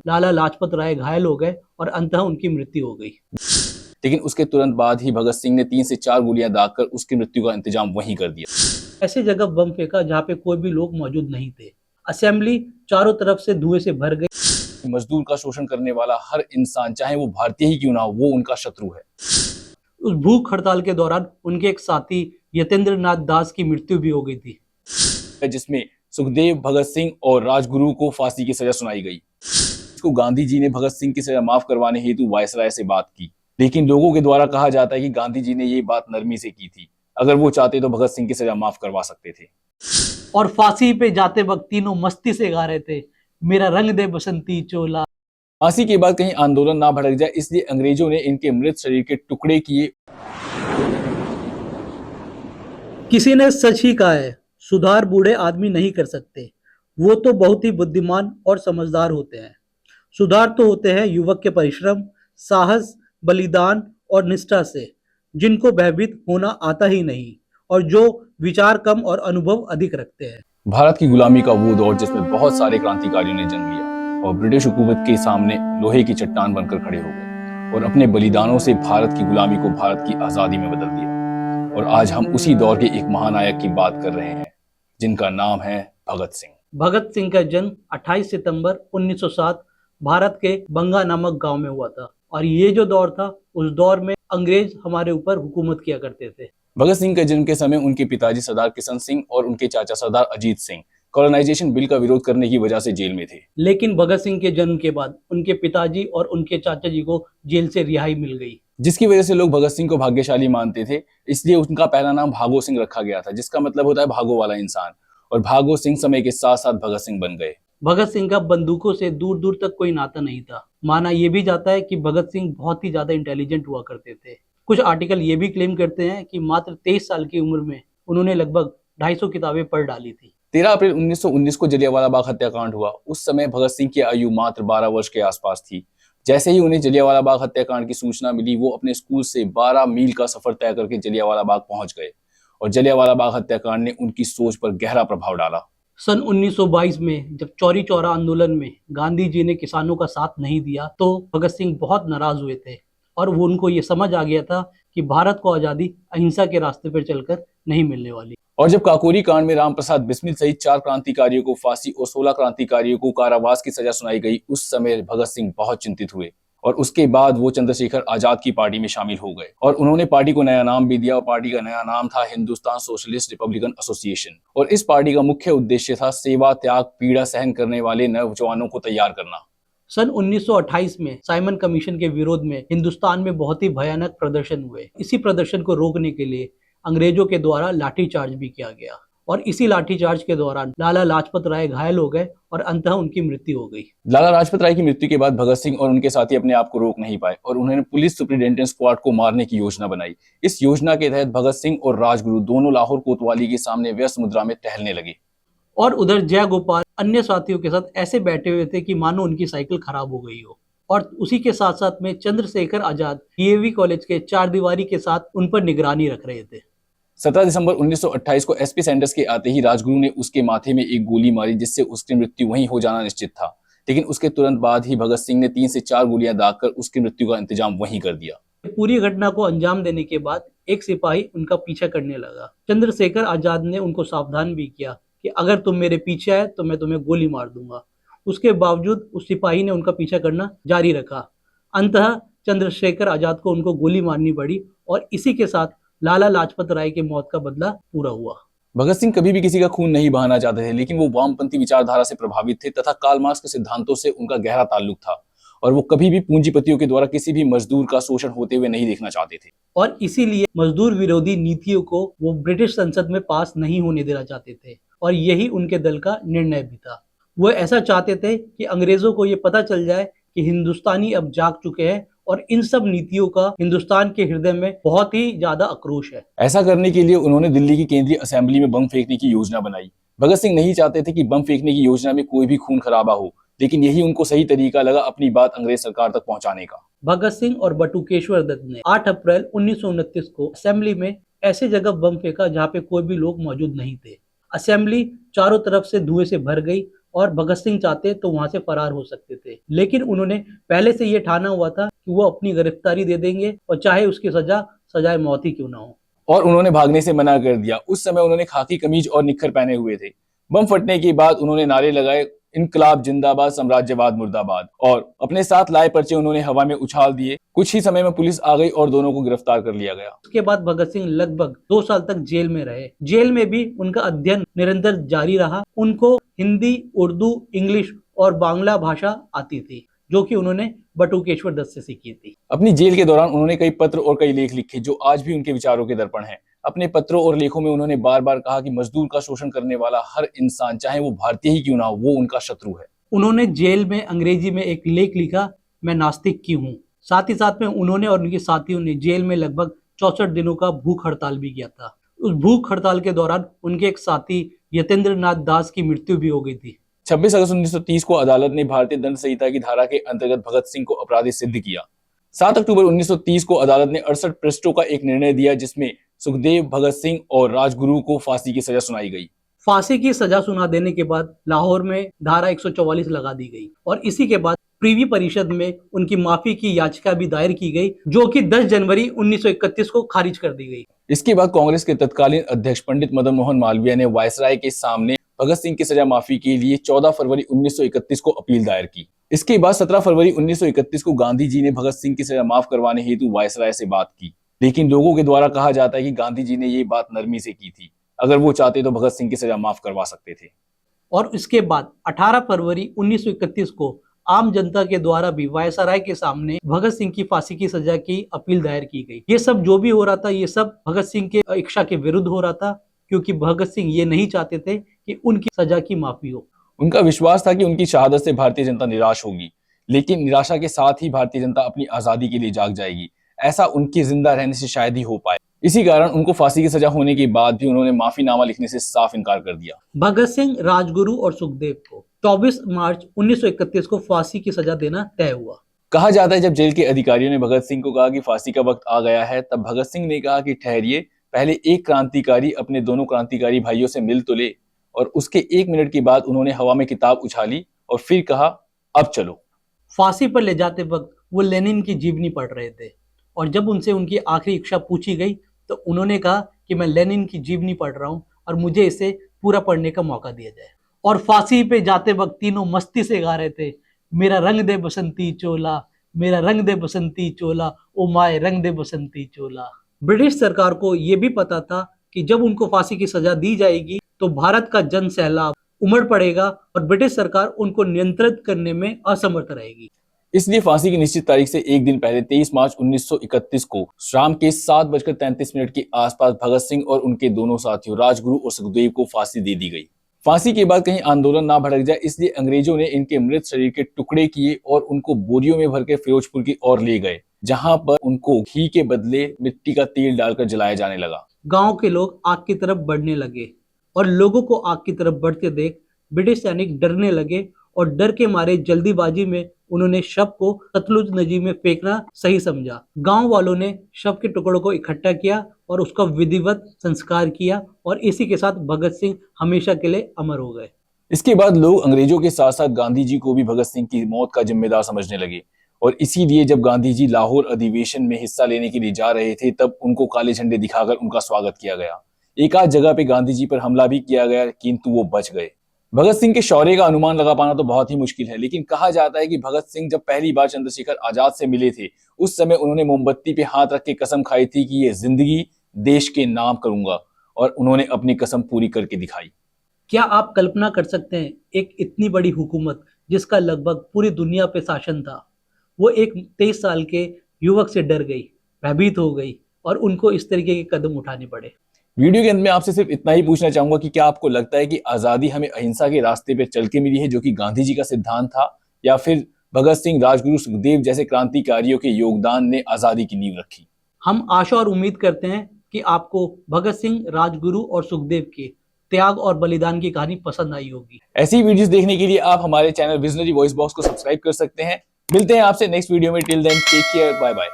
लाला लाजपत राय घायल हो गए और अंततः उनकी मृत्यु हो गई। लेकिन उसके तुरंत बाद ही भगत सिंह ने 3 से 4 गोलियां दागकर उसकी मृत्यु का इंतजाम वहीं कर दिया। ऐसी जगह बम फेंका जहाँ पे कोई भी लोग मौजूद नहीं थे। असेंबली चारों तरफ से धुएं से भर गई। मजदूर का शोषण करने वाला हर इंसान, चाहे वो भारतीय ही क्यों ना हो, वो उनका शत्रु है। उस भूख हड़ताल के दौरान उनके एक साथी यतेंद्र नाथ दास की मृत्यु भी हो गई थी, जिसमें सुखदेव, भगत सिंह और राजगुरु को फांसी की सजा सुनाई गई। इसको गांधी जी ने भगत सिंह की सजा माफ करवाने हेतु वायसराय से बात की, लेकिन लोगों के द्वारा कहा जाता है कि गांधी जी ने ये बात नरमी से की थी। अगर वो चाहते तो भगत सिंह की सजा माफ करवा सकते थे। और फांसी पे जाते वक्त तीनों मस्ती से गा रहे थे, मेरा रंग दे बसंती चोला। फांसी के बाद कहीं आंदोलन ना भड़क जाए, इसलिए अंग्रेजों ने इनके मृत शरीर के टुकड़े किए। किसी ने सच ही कहा है, सुधार बूढ़े आदमी नहीं कर सकते, वो तो बहुत ही बुद्धिमान और समझदार होते हैं। सुधार तो होते हैं युवक के परिश्रम, साहस, बलिदान और निष्ठा से, जिनको भयभीत होना आता ही नहीं और जो विचार कम और अनुभव अधिक रखते हैं। भारत की गुलामी का वो दौर जिसमें बहुत सारे क्रांतिकारियों ने जन्म लिया और ब्रिटिश हुकूमत के सामने लोहे की चट्टान बनकर खड़े हो गए और अपने बलिदानों से भारत की गुलामी को भारत की आजादी में बदल दिया। और आज हम उसी दौर के एक महानायक की बात कर रहे हैं, जिनका नाम है भगत सिंह। भगत सिंह का जन्म 28 सितंबर 1907 भारत के बंगा नामक गांव में हुआ था और ये जो दौर था, उस दौर में अंग्रेज हमारे ऊपर हुकूमत किया करते थे। भगत सिंह के जन्म के समय उनके पिताजी सरदार किशन सिंह और उनके चाचा सरदार अजीत सिंह कॉलोनाइजेशन बिल का विरोध करने की वजह से जेल में थे। लेकिन भगत सिंह के जन्म के बाद उनके पिताजी और उनके चाचा जी को जेल से रिहाई मिल गई, जिसकी वजह से लोग भगत सिंह को भाग्यशाली मानते थे। इसलिए उनका पहला नाम भागो सिंह रखा गया था, जिसका मतलब होता है भागो वाला इंसान। और भागो सिंह समय के साथ साथ भगत सिंह बन गए। भगत सिंह का बंदूकों से दूर दूर तक कोई नाता नहीं था। माना यह भी जाता है कि भगत सिंह बहुत ही ज्यादा इंटेलिजेंट हुआ करते थे। कुछ आर्टिकल ये भी क्लेम करते हैं कि मात्र 23 साल की उम्र में उन्होंने लगभग 250 किताबें पढ़ डाली थी। 13 अप्रैल 1919 को जलियांवाला बाग हत्याकांड हुआ। उस समय भगत सिंह की आयु मात्र 12 वर्ष के आसपास थी। जैसे ही उन्हें जलियांवाला बाग हत्याकांड की सूचना मिली, वो अपने स्कूल से 12 मील का सफर तय करके जलियांवाला बाग पहुंच गए और जलियांवाला बाग हत्याकांड ने उनकी सोच पर गहरा प्रभाव डाला। सन 1922 में जब चौरी चौरा आंदोलन में गांधी जी ने किसानों का साथ नहीं दिया, तो भगत सिंह बहुत नाराज हुए थे और वो उनको ये समझ आ गया था कि भारत को आजादी अहिंसा के रास्ते पर चलकर नहीं मिलने वाली। और जब काकोरी कांड में राम प्रसाद बिस्मिल सहित 4 क्रांतिकारियों को फांसी और 16 क्रांतिकारियों को कारावास की सजा सुनाई गई, उस समय भगत सिंह बहुत चिंतित हुए और उसके बाद वो चंद्रशेखर आजाद की पार्टी में शामिल हो गए और उन्होंने पार्टी को नया नाम भी दिया और पार्टी का नया नाम था हिंदुस्तान सोशलिस्ट रिपब्लिकन एसोसिएशन। और इस पार्टी का मुख्य उद्देश्य था सेवा, त्याग, पीड़ा सहन करने वाले नौजवानों को तैयार करना। सन 1928 में साइमन कमीशन के विरोध में हिंदुस्तान में बहुत ही भयानक प्रदर्शन हुए। इसी प्रदर्शन को रोकने के लिए अंग्रेजों के द्वारा लाठीचार्ज भी किया गया और इसी लाठीचार्ज के दौरान लाला लाजपत राय घायल हो गए और अंततः उनकी मृत्यु हो गई। लाला लाजपत राय की मृत्यु के बाद भगत सिंह और उनके साथी अपने आप को रोक नहीं पाए और उन्होंने पुलिस सुपरिटेंडेंट स्क्वाड को मारने की योजना बनाई। इस योजना के तहत भगत सिंह और राजगुरु दोनों लाहौर कोतवाली के सामने व्यस्त मुद्रा में टहलने लगे और उधर जय गोपाल अन्य साथियों के साथ ऐसे बैठे हुए थे कि मानो उनकी साइकिल खराब हो गई हो। और उसी के साथ साथ में चंद्रशेखर आजाद डीएवी कॉलेज के 4 दीवारी के साथ उन पर निगरानी रख रहे थे। 17 दिसंबर 1928 को एसपी सैंडर्स के आते ही राजगुरु ने उसके माथे में एक गोली मारी, जिससे उसकी मृत्यु वहीं हो जाना निश्चित था। लेकिन उसके तुरंत बाद ही भगत सिंह ने 3 से 4 गोलियां दागकर उसकी मृत्यु का इंतजाम वहीं कर दिया। पूरी घटना को अंजाम देने के बाद एक सिपाही उनका पीछा करने लगा। चंद्रशेखर आजाद ने उनको सावधान भी किया कि अगर तुम मेरे पीछे आए तो मैं तुम्हें गोली मार दूंगा। उसके बावजूद उस सिपाही ने उनका पीछा करना जारी रखा। अंततः चंद्रशेखर आजाद को उनको गोली मारनी पड़ी और इसी के साथ लाला लाजपत राय के मौत का बदला पूरा हुआ। भगत सिंह कभी भी किसी का खून नहीं बहाना चाहते थे, लेकिन वो वामपंथी विचारधारा से प्रभावित थे तथा कार्ल मार्क्स के सिद्धांतों से उनका गहरा ताल्लुक था और वो कभी भी पूंजीपतियों के द्वारा किसी भी मजदूर का शोषण होते हुए नहीं देखना चाहते थे। और इसीलिए मजदूर विरोधी नीतियों को वो ब्रिटिश संसद में पास नहीं होने देना चाहते थे और यही उनके दल का निर्णय भी था। वो ऐसा चाहते थे कि अंग्रेजों को ये पता चल जाए कि हिंदुस्तानी अब जाग चुके हैं और इन सब नीतियों का हिंदुस्तान के हृदय में बहुत ही ज्यादा आक्रोश है। ऐसा करने के लिए उन्होंने दिल्ली की केंद्रीय असेंबली में बम फेंकने की योजना बनाई। भगत सिंह नहीं चाहते थे कि बम फेंकने की योजना में कोई भी खून खराबा हो, लेकिन यही उनको सही तरीका लगा अपनी बात अंग्रेज सरकार तक पहुंचाने का। भगत सिंह और बटुकेश्वर दत्त ने 8 अप्रैल 1929 को असेंबली में ऐसी जगह बम फेंका जहाँ पे कोई भी लोग मौजूद नहीं थे। असेंबली चारों तरफ से धुएं से भर गई, और भगत सिंह चाहते तो वहां से फरार हो सकते थे, लेकिन उन्होंने पहले से ये ठाना हुआ था कि वो अपनी गिरफ्तारी दे देंगे और चाहे उसकी सजाए मौत ही क्यों ना हो। और उन्होंने भागने से मना कर दिया। उस समय उन्होंने खाकी कमीज और निक्कर पहने हुए थे। बम फटने के बाद उन्होंने नारे लगाए, इनकलाब जिंदाबाद, साम्राज्यवाद मुर्दाबाद, और अपने साथ लाए पर्चे उन्होंने हवा में उछाल दिए। कुछ ही समय में पुलिस आ गई और दोनों को गिरफ्तार कर लिया गया। उसके बाद भगत सिंह लगभग 2 साल तक जेल में रहे। जेल में भी उनका अध्ययन निरंतर जारी रहा। उनको हिंदी, उर्दू, इंग्लिश और बांग्ला भाषा आती थी, जो कि उन्होंने बटुकेश्वर दत्त से सीखी थी। अपनी जेल के दौरान उन्होंने कई पत्र और कई लेख लिखे जो आज भी उनके विचारों के दर्पण हैं। अपने पत्रों और लेखों में उन्होंने बार बार कहा कि मजदूर का शोषण करने वाला हर इंसान, चाहे वो भारतीय ही क्यों ना हो, वो उनका शत्रु है। उन्होंने जेल में अंग्रेजी में एक लेख लिखा, मैं नास्तिक क्यों हूँ। साथ ही साथ में उन्होंने और उनके साथियों ने जेल में लगभग 64 दिनों का भूख हड़ताल भी किया था। उस भूख हड़ताल के दौरान उनके एक साथी यतेंद्र नाथ दास की मृत्यु भी हो गई थी। 26 अगस्त 1930 को अदालत ने भारतीय दंड संहिता की धारा के अंतर्गत भगत सिंह को अपराधी सिद्ध किया। 7 अक्टूबर 1930 को अदालत ने 68 पृष्ठों का एक निर्णय दिया, जिसमें सुखदेव, भगत सिंह और राजगुरु को फांसी की सजा सुनाई गई। फांसी की सजा सुना देने के बाद लाहौर में धारा 144 लगा दी गई और इसी के बाद प्रीवी परिषद में उनकी माफी की याचिका भी दायर की गई, जो कि 10 जनवरी 1931 को खारिज कर दी गई। इसके बाद कांग्रेस के तत्कालीन अध्यक्ष पंडित मदन मोहन मालवीय ने वायसराय के सामने भगत सिंह की सजा माफी के लिए 14 फरवरी 1931 को अपील दायर की। इसके बाद 17 फरवरी 1931 को गांधी जी ने भगत सिंह की सजा माफ करवाने हेतु वायसराय से बात की, लेकिन लोगों के द्वारा कहा जाता है कि गांधी जी ने ये बात नरमी से की थी। अगर वो चाहते तो भगत सिंह की सजा माफ करवा सकते थे। और इसके बाद 18 फरवरी 1931 को आम जनता के द्वारा भी वायसराय के सामने भगत सिंह की फांसी की सजा की अपील दायर की गई। ये सब जो भी हो रहा था, ये सब भगत सिंह के इच्छा के विरुद्ध हो रहा था, क्योंकि भगत सिंह ये नहीं चाहते थे कि उनकी सजा की माफी हो। उनका विश्वास था कि उनकी शहादत से भारतीय जनता निराश होगी, लेकिन निराशा के साथ ही भारतीय जनता अपनी आजादी के लिए जाग जाएगी। ऐसा उनके जिंदा रहने से शायद ही हो पाए। इसी कारण उनको फांसी की सजा होने के बाद भी उन्होंने माफीनामा लिखने से साफ इनकार कर दिया। भगत सिंह, राजगुरु और सुखदेव को 24 मार्च 1931 को फांसी की सजा देना तय हुआ। कहा जाता है जब जेल के अधिकारियों ने भगत सिंह को कहा कि फांसी का वक्त आ गया है, तब भगत सिंह ने कहा कि ठहरिए, पहले एक क्रांतिकारी अपने दोनों क्रांतिकारी भाइयों से मिल तो ले। और उसके 1 मिनट के बाद उन्होंने हवा में किताब उछाली और फिर कहा, अब चलो। फांसी पर ले जाते वक्त वो लेनिन की जीवनी पढ़ रहे थे और जब उनसे उनकी आखिरी इच्छा पूछी गई तो उन्होंने कहा कि मैं लेनिन की जीवनी पढ़ रहा हूं और मुझे इसे पूरा पढ़ने का मौका दिया जाए। और फांसी पे जाते वक्त तीनों मस्ती से गा रहे थे, मेरा रंग दे बसंती चोला, मेरा रंग दे बसंती चोला, ओ माए रंग दे बसंती चोला। ब्रिटिश सरकार को यह भी पता था कि जब उनको फांसी की सजा दी जाएगी तो भारत का जन सैलाब उमड़ पड़ेगा और ब्रिटिश सरकार उनको नियंत्रित करने में असमर्थ रहेगी। इसलिए फांसी की निश्चित तारीख से एक दिन पहले 23 मार्च 1931 को शाम के 7:33 के आसपास भगत सिंह और उनके दोनों साथियों राजगुरु और सुखदेव को फांसी दे दी गई। फांसी के बाद कहीं आंदोलन ना भड़क जाए, इसलिए अंग्रेजों ने इनके मृत शरीर के टुकड़े किए और उनको बोरियों में भरकर फिरोजपुर की ओर ले गए, जहां पर उनको घी के बदले मिट्टी का तेल डालकर जलाया जाने लगा। गांव के लोग आग की तरफ बढ़ने लगे और लोगों को आग की तरफ बढ़ते देख ब्रिटिश सैनिक डरने लगे और डर के मारे जल्दीबाजी में उन्होंने शव को सतलुज नदी में फेंकना सही समझा। गांव वालों ने शव के टुकड़ों को इकट्ठा किया और उसका विधिवत संस्कार किया और इसी के साथ भगत सिंह हमेशा के लिए अमर हो गए। इसके बाद लोग अंग्रेजों के साथ साथ गांधी जी को भी भगत सिंह की मौत का जिम्मेदार समझने लगे और इसीलिए जब गांधी जी लाहौर अधिवेशन में हिस्सा लेने के लिए जा रहे थे, तब उनको काले झंडे दिखाकर उनका स्वागत किया गया। एक आध जगह पे गांधी जी पर हमला भी किया गया, किंतु वो बच गए। भगत सिंह के शौर्य का अनुमान लगा पाना तो बहुत ही मुश्किल है, लेकिन कहा जाता है कि भगत सिंह जब पहली बार चंद्रशेखर आजाद से मिले थे, उस समय उन्होंने मोमबत्ती पे हाथ रख के कसम खाई थी कि ये जिंदगी देश के नाम करूंगा, और उन्होंने अपनी कसम पूरी करके दिखाई। क्या आप कल्पना कर सकते हैं, एक इतनी बड़ी हुकूमत जिसका लगभग पूरी दुनिया पे शासन था, वो एक 23 साल के युवक से डर गई, भयभीत हो गई और उनको इस तरीके के कदम उठाने पड़े। वीडियो के अंत में आपसे सिर्फ इतना ही पूछना चाहूंगा कि क्या आपको लगता है कि आजादी हमें अहिंसा के रास्ते पे चल के मिली है, जो कि गांधी जी का सिद्धांत था, या फिर भगत सिंह, राजगुरु, सुखदेव जैसे क्रांतिकारियों के योगदान ने आजादी की नींव रखी? हम आशा और उम्मीद करते हैं कि आपको भगत सिंह, राजगुरु और सुखदेव के त्याग और बलिदान की कहानी पसंद आई होगी। ऐसी वीडियोस देखने के लिए आप हमारे चैनल विजनरी वॉइस बॉक्स को सब्सक्राइब कर सकते हैं। मिलते हैं आपसे नेक्स्ट वीडियो में। Till then take care, bye bye.